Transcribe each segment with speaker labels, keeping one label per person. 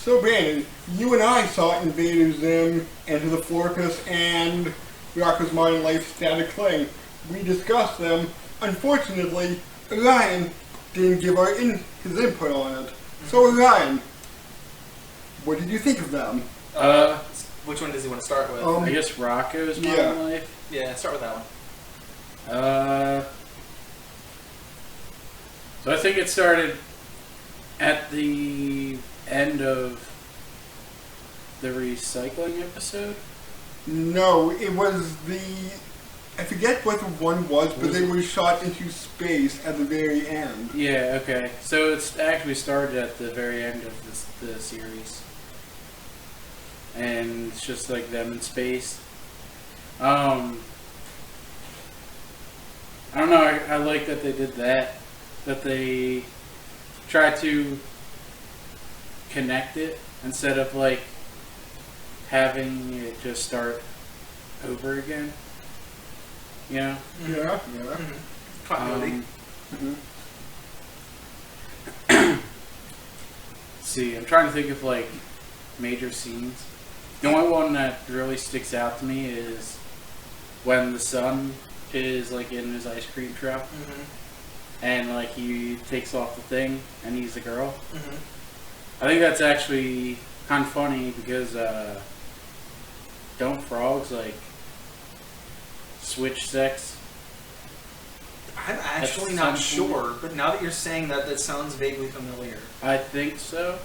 Speaker 1: So Brandon, you and I saw Invader Zim, Enter the Fortress, and Rocko's Modern Life Static Cling. We discussed them. Unfortunately, Arion didn't give his input on it. So Arion, what did you think of them?
Speaker 2: Which one does he want to start with?
Speaker 3: I guess Rocko's Modern Life.
Speaker 2: Yeah, start with that one.
Speaker 3: So I think it started at the end of the recycling episode.
Speaker 1: No, it was I forget what the one was, but they were shot into space at the very end.
Speaker 3: Yeah, okay. So it's actually started at the very end of the series. And it's just like them in space. I don't know, I like that they did that. That they tried to connect it instead of like having it just start over again. You know?
Speaker 1: Yeah.
Speaker 2: Continuity.
Speaker 3: See, I'm trying to think of like major scenes. The only one that really sticks out to me is when the son is like in his ice cream truck and like he takes off the thing and he's a girl. I think that's actually kind of funny because don't frogs like switch sex?
Speaker 2: I'm actually not sure, but now that you're saying that, that sounds vaguely familiar.
Speaker 3: I think so.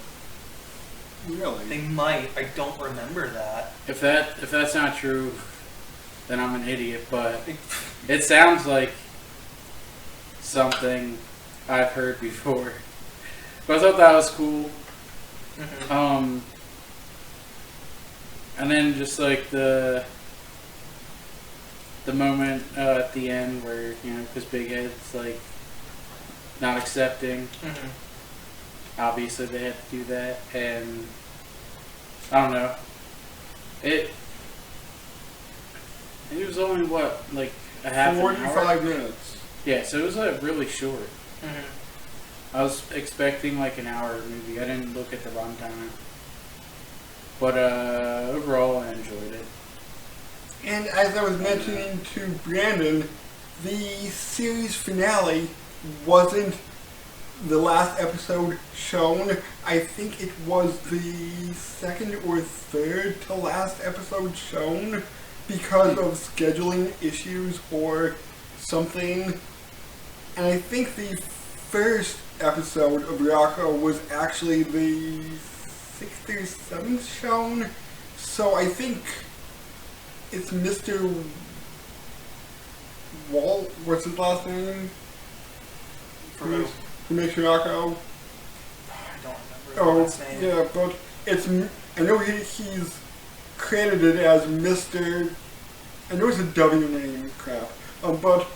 Speaker 1: Really?
Speaker 2: They might. I don't remember that.
Speaker 3: If that's not true, then I'm an idiot. But it sounds like something I've heard before. But I thought that was cool. And then just like the moment at the end where, you know, because Big Head's like not accepting. Obviously they had to do that, and I don't know. It was only what, like a half an hour?
Speaker 1: 45 minutes.
Speaker 3: Yeah, so it was like really short. I was expecting like an hour movie. I didn't look at the runtime. But overall I enjoyed it.
Speaker 1: And as I was mentioning to Brandon, the series finale wasn't the last episode shown. I think it was the second or third to last episode shown because of scheduling issues or something. And I think the first episode of Rocko was actually the 6th or 7th shown. So I think it's Mr. Walt. What's his last name?
Speaker 2: For who?
Speaker 1: Who makes Rocko?
Speaker 2: I don't remember the last name.
Speaker 1: Yeah, but it's. I know he's credited as Mr. I know it's a W name, crap. But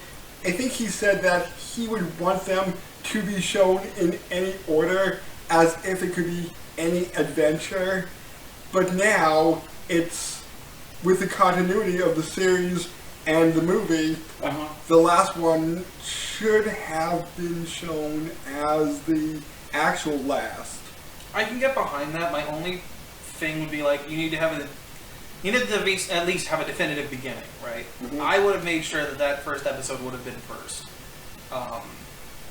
Speaker 1: I think he said that he would want them to be shown in any order, as if it could be any adventure. But now it's, with the continuity of the series and the movie, the last one should have been shown as the actual last.
Speaker 2: I can get behind that. My only thing would be like, you need to at least have a definitive beginning, right? I would have made sure that first episode would have been first.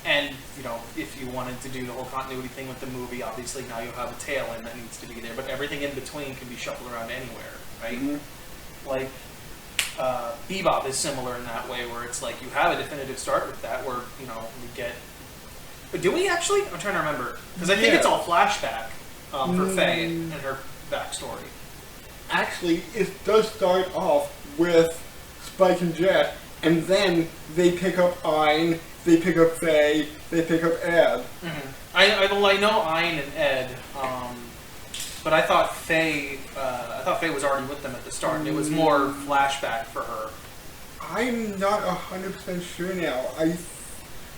Speaker 2: And, you know, if you wanted to do the whole continuity thing with the movie, obviously now you have a tail end that needs to be there, but everything in between can be shuffled around anywhere, right? Like, Bebop is similar in that way, where it's like you have a definitive start with that, where, you know, we get... But do we actually? I'm trying to remember. Because I think it's all flashback for Faye and her backstory.
Speaker 1: Actually, it does start off with Spike and Jet, and then they pick up Ein, they pick up Faye, they pick up Ed.
Speaker 2: I know Ein and Ed, but I thought Faye was already with them at the start. It was more flashback for her.
Speaker 1: I'm not 100% sure now.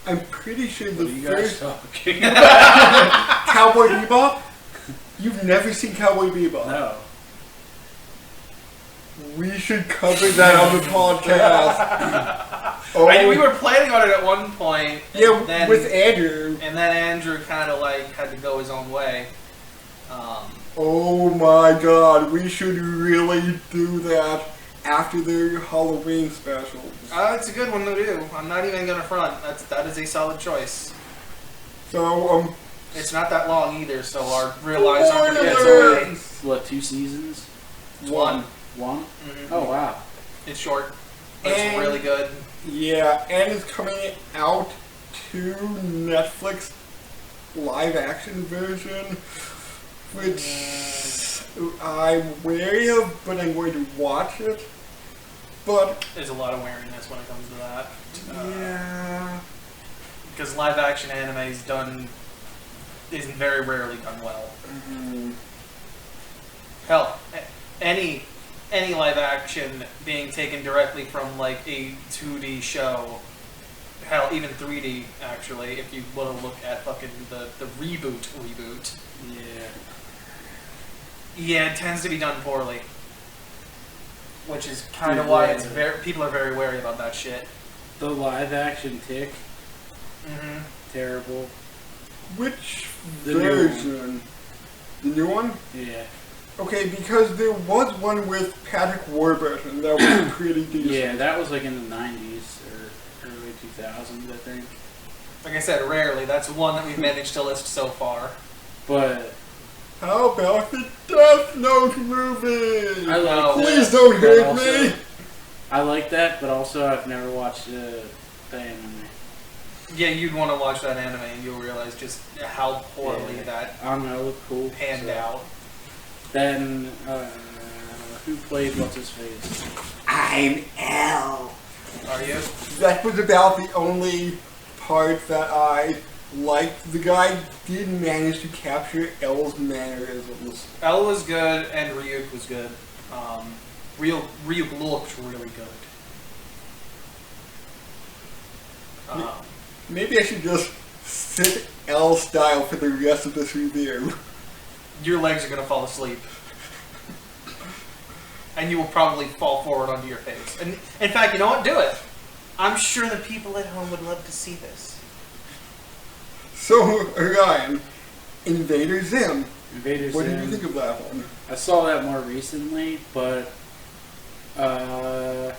Speaker 1: I'm pretty sure the
Speaker 3: first
Speaker 1: Cowboy Bebop? You've never seen Cowboy Bebop?
Speaker 3: No.
Speaker 1: We should cover that on the podcast.
Speaker 2: I knew we were planning on it at one point.
Speaker 1: Yeah, with Andrew.
Speaker 2: And then Andrew kind of like had to go his own way.
Speaker 1: Oh my god, we should really do that after the Halloween special.
Speaker 2: It's a good one to do. I'm not even gonna front. That is a solid choice.
Speaker 1: So,
Speaker 2: It's not that long either, so our real lives aren't gonna get
Speaker 1: Spoiler!
Speaker 2: so late.
Speaker 3: What, 2 seasons?
Speaker 2: One.
Speaker 3: 1?
Speaker 2: Mhm.
Speaker 3: Oh, wow.
Speaker 2: It's short, but it's
Speaker 1: And-
Speaker 2: really good.
Speaker 1: yeah, and it's coming out to Netflix live action version, which I'm wary of, but I'm going to watch it. But,
Speaker 2: There's a lot of wariness when it comes to that.
Speaker 1: yeah.
Speaker 2: Because live action anime is very rarely done well.
Speaker 1: Mm,
Speaker 2: Hell, any live action being taken directly from like a 2D show, hell, even 3D actually, if you want to look at fucking the reboot. Yeah, it tends to be done poorly. Which is kind of why it's people are very wary about that shit.
Speaker 3: The live action Tick,
Speaker 2: Mm-hmm.
Speaker 3: terrible.
Speaker 1: which
Speaker 3: The new one.
Speaker 1: version? The new one?
Speaker 3: Yeah.
Speaker 1: Okay, because there was one with Patrick Warburton that was pretty decent.
Speaker 3: Yeah, that was like in the 90s or early 2000s, I think.
Speaker 2: Like I said, rarely. That's one that we've managed to list so far.
Speaker 3: But
Speaker 1: How about the Death Note movie?
Speaker 3: I like
Speaker 1: Please
Speaker 3: that.
Speaker 1: don't
Speaker 3: but
Speaker 1: hate
Speaker 3: also-
Speaker 1: me.
Speaker 3: I like that, but also I've never watched the anime.
Speaker 2: Yeah, you'd want to watch that anime and you'll realize just how poorly
Speaker 3: Yeah.
Speaker 2: that
Speaker 3: I don't know, it looked cool.
Speaker 2: panned
Speaker 3: so.
Speaker 2: out.
Speaker 3: Then, who played What's His Face?
Speaker 1: I'm L.
Speaker 2: Are you?
Speaker 1: That was about the only part that I liked. The guy did manage to capture L's mannerisms.
Speaker 2: L was good and Ryuk was good. Ryuk looked really good.
Speaker 1: Maybe I should just sit L style for the rest of this review.
Speaker 2: Your legs are gonna fall asleep. And you will probably fall forward onto your face. And in fact, you know what? Do it. I'm sure the people at home would love to see this.
Speaker 1: So, Ryan, Invader Zim.
Speaker 3: Invader
Speaker 1: What
Speaker 3: Zim.
Speaker 1: did you think of that one?
Speaker 3: I saw that more recently, but I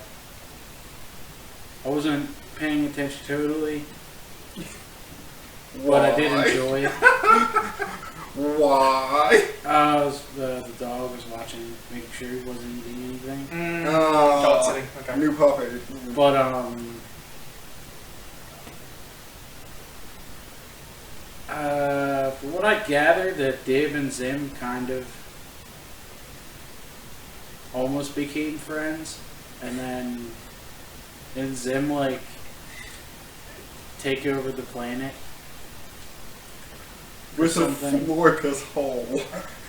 Speaker 3: wasn't paying attention totally. But I did
Speaker 1: Why?
Speaker 3: enjoy it.
Speaker 1: Why?
Speaker 3: The dog was watching, making sure he wasn't eating anything.
Speaker 2: Dog sitting. Okay.
Speaker 1: New puppy.
Speaker 3: But from what I gathered, that Dib and Zim kind of almost became friends, and then Zim like take over the planet.
Speaker 1: With a
Speaker 3: something.
Speaker 1: Florcus hole.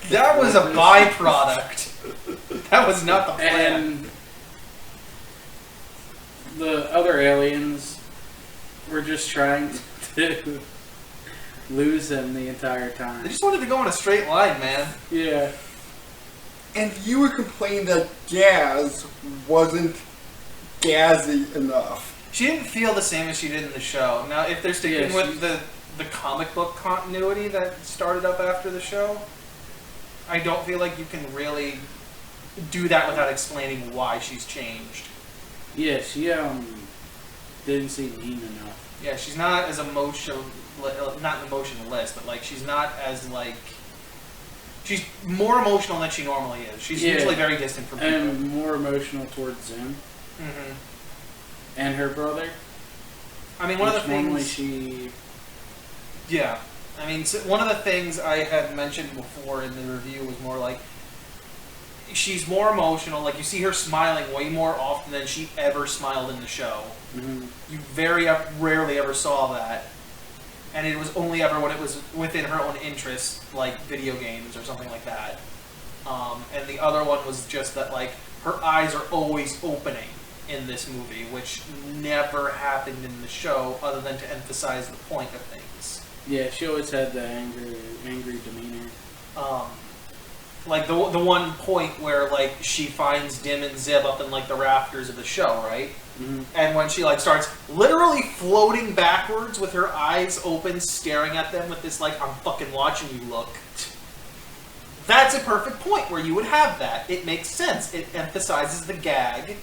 Speaker 2: That was a byproduct. That was not the plan.
Speaker 3: And the other aliens were just trying to lose him the entire time.
Speaker 2: They just wanted to go in a straight line, man.
Speaker 3: Yeah.
Speaker 1: And you were complaining that Gaz wasn't Gazzy enough.
Speaker 2: She didn't feel the same as she did in the show. Now, if they're sticking
Speaker 3: Yeah,
Speaker 2: with the comic book continuity that started up after the show, I don't feel like you can really do that without explaining why she's changed.
Speaker 3: Yeah, she didn't seem mean enough.
Speaker 2: Yeah, she's not as not emotionless, but like she's not as like she's more emotional than she normally is. She's
Speaker 3: Yeah.
Speaker 2: usually very distant from people.
Speaker 3: And more emotional towards Zim
Speaker 2: hmm
Speaker 3: and her brother.
Speaker 2: I mean, one of the
Speaker 3: which normally
Speaker 2: things. Yeah, I mean, so one of the things I had mentioned before in the review was more like she's more emotional. Like you see her smiling way more often than she ever smiled in the show.
Speaker 3: Mm-hmm.
Speaker 2: You very rarely ever saw that, and it was only ever when it was within her own interests, like video games or something like that. And the other one was just that like her eyes are always opening in this movie, which never happened in the show, other than to emphasize the point of things.
Speaker 3: Yeah, she always had the angry demeanor.
Speaker 2: Like the one point where like she finds Dim and Zib up in like the rafters of the show, right?
Speaker 3: Mm-hmm.
Speaker 2: And when she like starts literally floating backwards with her eyes open, staring at them with this like "I'm fucking watching you" look. That's a perfect point where you would have that. It makes sense. It emphasizes the gag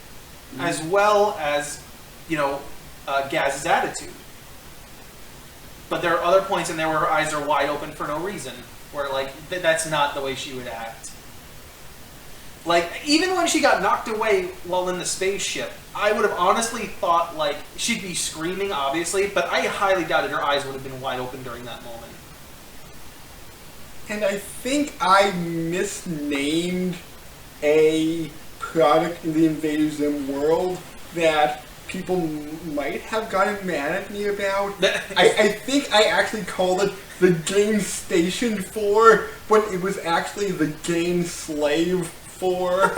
Speaker 2: as well as, Gaz's attitude. But there are other points in there where her eyes are wide open for no reason. Where, that's not the way she would act. Even when she got knocked away while in the spaceship, I would have honestly thought, she'd be screaming, obviously, but I highly doubted her eyes would have been wide open during that moment.
Speaker 1: And I think I misnamed a product in the Invader Zim world that people might have gotten mad at me about. I think I actually called it the Game Station 4, when it was actually the Game Slave 4.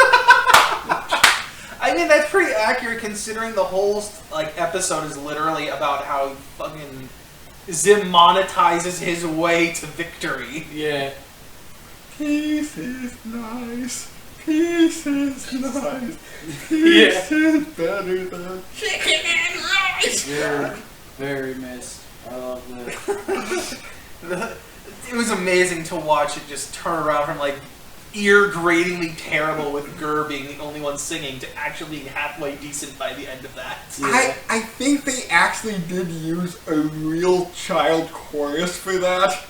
Speaker 2: I mean, that's pretty accurate considering the whole episode is literally about how fucking Zim monetizes his way to victory.
Speaker 3: Yeah.
Speaker 1: Peace is nice. Peace is nice. Peace is better than chicken and rice.
Speaker 3: Very missed. I love that.
Speaker 2: It was amazing to watch it just turn around from ear-gratingly terrible with Gurr being the only one singing to actually being halfway decent by the end of that.
Speaker 1: Yeah. I think they actually did use a real child chorus for that.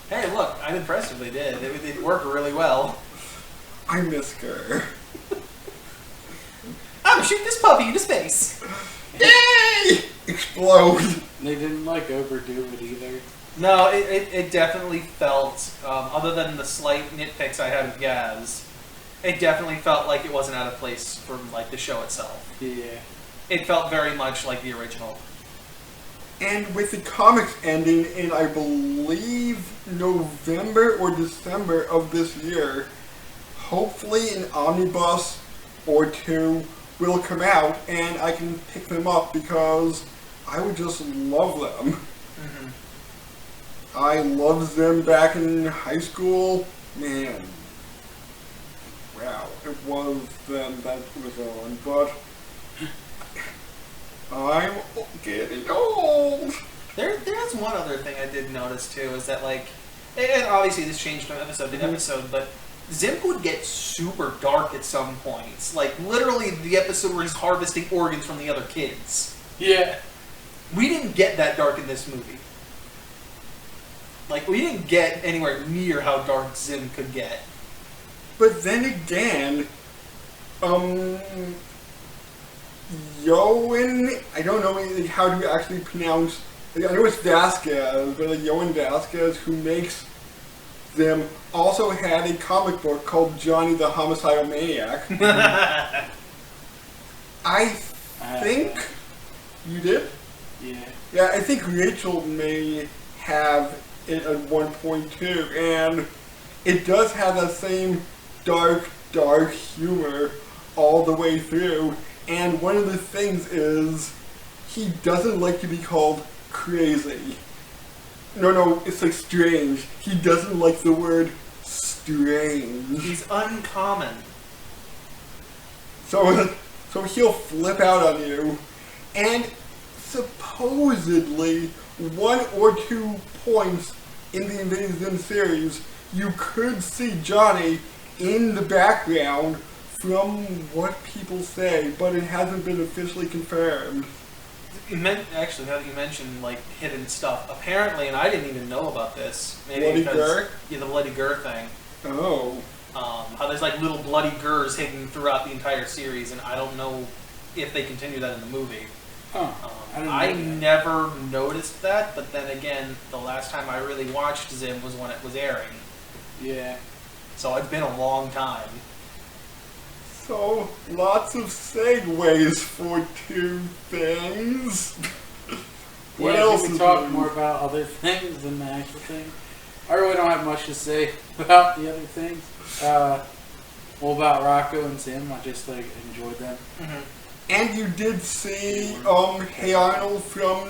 Speaker 2: Hey, look, I'm impressed if they did. It worked really well.
Speaker 1: I miss Gurr.
Speaker 2: I'm gonna shoot this puppy into space.
Speaker 1: Yay! Explode.
Speaker 3: They didn't overdo it either.
Speaker 2: No, it definitely felt, other than the slight nitpicks I had with Gaz, it definitely felt like it wasn't out of place from the show itself.
Speaker 3: Yeah.
Speaker 2: It felt very much like the original.
Speaker 1: And with the comics ending in, I believe, November or December of this year, hopefully an omnibus or two will come out and I can pick them up because I would just love them.
Speaker 2: Mm-hmm.
Speaker 1: I loved them back in high school. Man. Wow, it was them that was on, but I'm getting old.
Speaker 2: There's one other thing I did notice too, is that and obviously this changed from episode to episode, but Zim would get super dark at some points. Literally the episode where he's harvesting organs from the other kids.
Speaker 3: Yeah.
Speaker 2: We didn't get that dark in this movie. We didn't get anywhere near how dark Zim could get.
Speaker 1: But then again, Yoan, I don't know how to actually pronounce, I know it's Vasquez, but Yoan Vasquez, who makes them, also had a comic book called Johnny the Homicidal Maniac. I think you did?
Speaker 3: Yeah.
Speaker 1: Yeah, I think Rachel may have it at one point too, and it does have that same dark humor all the way through. And one of the things is he doesn't like to be called crazy. No, it's strange. He doesn't like the word strange.
Speaker 2: He's uncommon.
Speaker 1: So he'll flip out on you, and supposedly 1 or 2 points in the Invader Zim series, you could see Johnny in the background from what people say, but it hasn't been officially confirmed.
Speaker 2: Actually, now that you mentioned hidden stuff, apparently, and I didn't even know about this.
Speaker 1: Bloody Gurr?
Speaker 2: Yeah, the Bloody Gurr thing.
Speaker 1: Oh.
Speaker 2: How there's little bloody Gurrs hidden throughout the entire series, and I don't know if they continue that in the movie.
Speaker 3: Huh.
Speaker 2: I never noticed that, but then again, the last time I really watched Zim was when it was airing.
Speaker 3: Yeah.
Speaker 2: So it's been a long time.
Speaker 1: So, lots of segues for 2 things. What else
Speaker 3: we can
Speaker 1: is
Speaker 3: talk
Speaker 1: there?
Speaker 3: more about other things than the actual thing. I really don't have much to say about the other things. About Rocco and Zim, I just enjoyed them.
Speaker 2: Mm-hmm.
Speaker 1: And you did see Hey Arnold from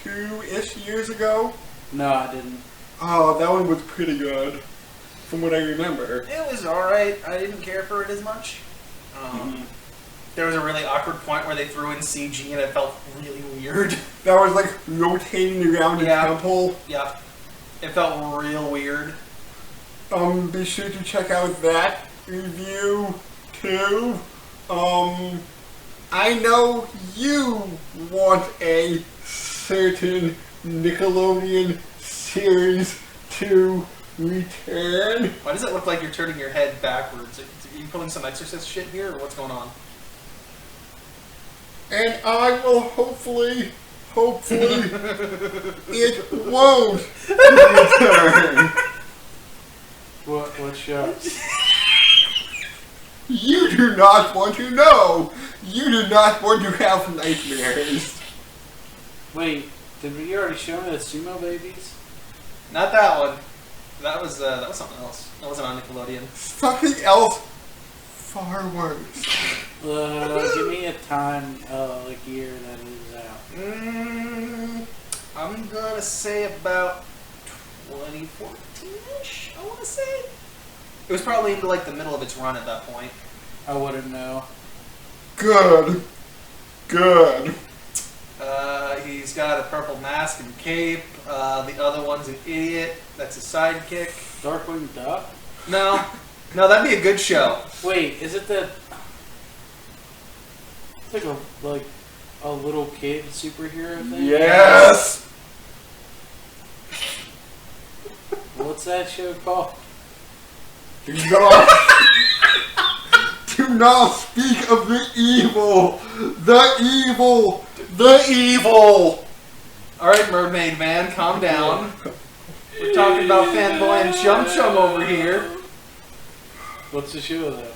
Speaker 1: 2-ish years ago?
Speaker 3: No, I didn't.
Speaker 1: Oh, that one was pretty good, from what I remember.
Speaker 2: It was alright. I didn't care for it as much. There was a really awkward point where they threw in CG and it felt really weird.
Speaker 1: That was rotating around a temple.
Speaker 2: Yeah. It felt real weird.
Speaker 1: Be sure to check out that review too. I know you want a certain Nickelodeon series to return.
Speaker 2: Why does it look like you're turning your head backwards? Are you pulling some Exorcist shit here, or what's going on?
Speaker 1: And I will hopefully, it won't return.
Speaker 3: What show?
Speaker 1: You do not want to know. You do not want to have nightmares.
Speaker 3: Wait, did we already show the Sumo Babies?
Speaker 2: Not that one. That was something else. That wasn't on Nickelodeon.
Speaker 1: Something else far worse.
Speaker 3: Give me a time, like year that it was out.
Speaker 2: I'm gonna say about 2014-ish, I wanna say. It was probably into like the middle of its run at that point.
Speaker 3: I wouldn't know.
Speaker 1: Good.
Speaker 2: He's got a purple mask and cape. The other one's an idiot. That's a sidekick.
Speaker 3: Darkwing Duck?
Speaker 2: No, that'd be a good show.
Speaker 3: Wait, is it the... It's like a little kid superhero thing?
Speaker 1: Yes.
Speaker 3: What's that show called?
Speaker 1: Do not speak of the evil. The evil.
Speaker 2: Alright, Mermaid Man, calm down. We're talking about Fanboy and Chum-Chum over here.
Speaker 3: What's the show though?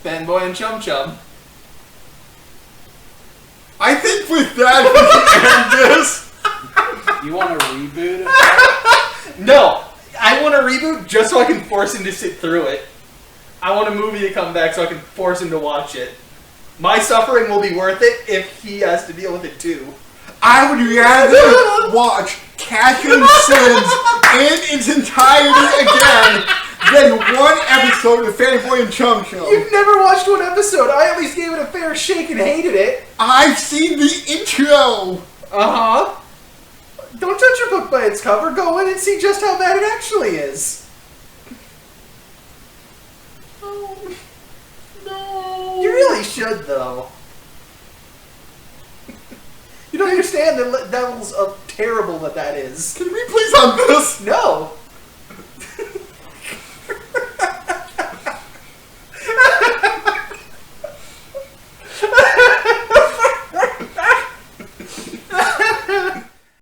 Speaker 2: Fanboy and Chum-Chum.
Speaker 1: I think with that we can end this.
Speaker 3: You want a reboot of that?
Speaker 2: No! I want a reboot just so I can force him to sit through it. I want a movie to come back so I can force him to watch it. My suffering will be worth it if he has to deal with it too.
Speaker 1: I would rather watch Catherine Sins in its entirety again than one episode of Fanboy and Chum-Chum.
Speaker 2: You've never watched one episode. I at least gave it a fair shake and hated it.
Speaker 1: I've seen the intro.
Speaker 2: Uh-huh. Don't judge your book by its cover. Go in and see just how bad it actually is.
Speaker 1: Oh, no.
Speaker 2: You really should, though. You don't understand the levels of terrible that is.
Speaker 1: Can we please on this?
Speaker 2: No.